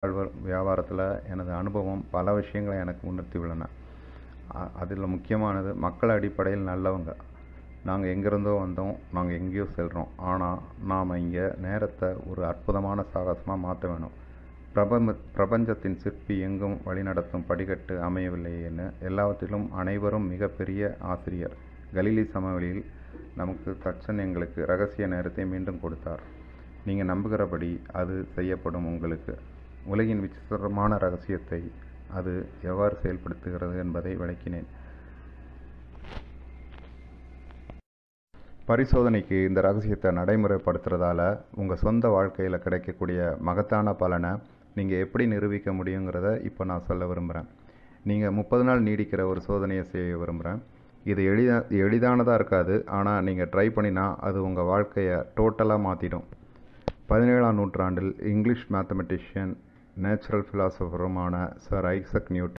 வியாபாரத்தில் எனது அனுபவம் பல விஷயங்களை எனக்கு உணர்த்தியுள்ளன. அதில் முக்கியமானது, மக்கள் அடிப்படையில் நல்லவங்க. நாங்கள் எங்கேருந்தோ வந்தோம், நாங்கள் எங்கேயோ செல்கிறோம். ஆனால் நாம் இங்கே நேரத்தை ஒரு அற்புதமான சாகசமாக மாற்ற வேணும். பிரபஞ்சத்தின் சிற்பி எங்கும் வழிநடத்தும் படிக்கட்டு அமையவில்லையேன்னு எல்லாவற்றிலும் அனைவரும் மிகப்பெரிய ஆசிரியர். கலிலி சமவெளியில் நமக்கு தட்சன் எங்களுக்கு ரகசிய நேரத்தை மீண்டும் கொடுத்தார். நீங்கள் நம்புகிறபடி அது செய்யப்படும். உங்களுக்கு உலகின் விசித்திரமான ரகசியத்தை அது எவ்வாறு செயல்படுத்துகிறது என்பதை விளக்கினேன். பரிசோதனைக்கு இந்த ரகசியத்தை நடைமுறைப்படுத்துறதால உங்கள் சொந்த வாழ்க்கையில் கிடைக்கக்கூடிய மகத்தான பலனை நீங்கள் எப்படி நிரூபிக்க முடியுங்கிறத இப்போ நான் சொல்ல விரும்புகிறேன். நீங்கள் 30 நாள் நீடிக்கிற ஒரு சோதனையை செய்ய விரும்புகிறேன். இது எளிதானதாக இருக்காது, ஆனால் நீங்கள் ட்ரை பண்ணினா அது உங்கள் வாழ்க்கையை டோட்டலாக மாற்றிடும். 17ஆம் நூற்றாண்டில் இங்கிலீஷ் மேத்தமெட்டிஷியன், நேச்சுரல் ஃபிலாசபருமான சர் ஐசக் நியூட்டன்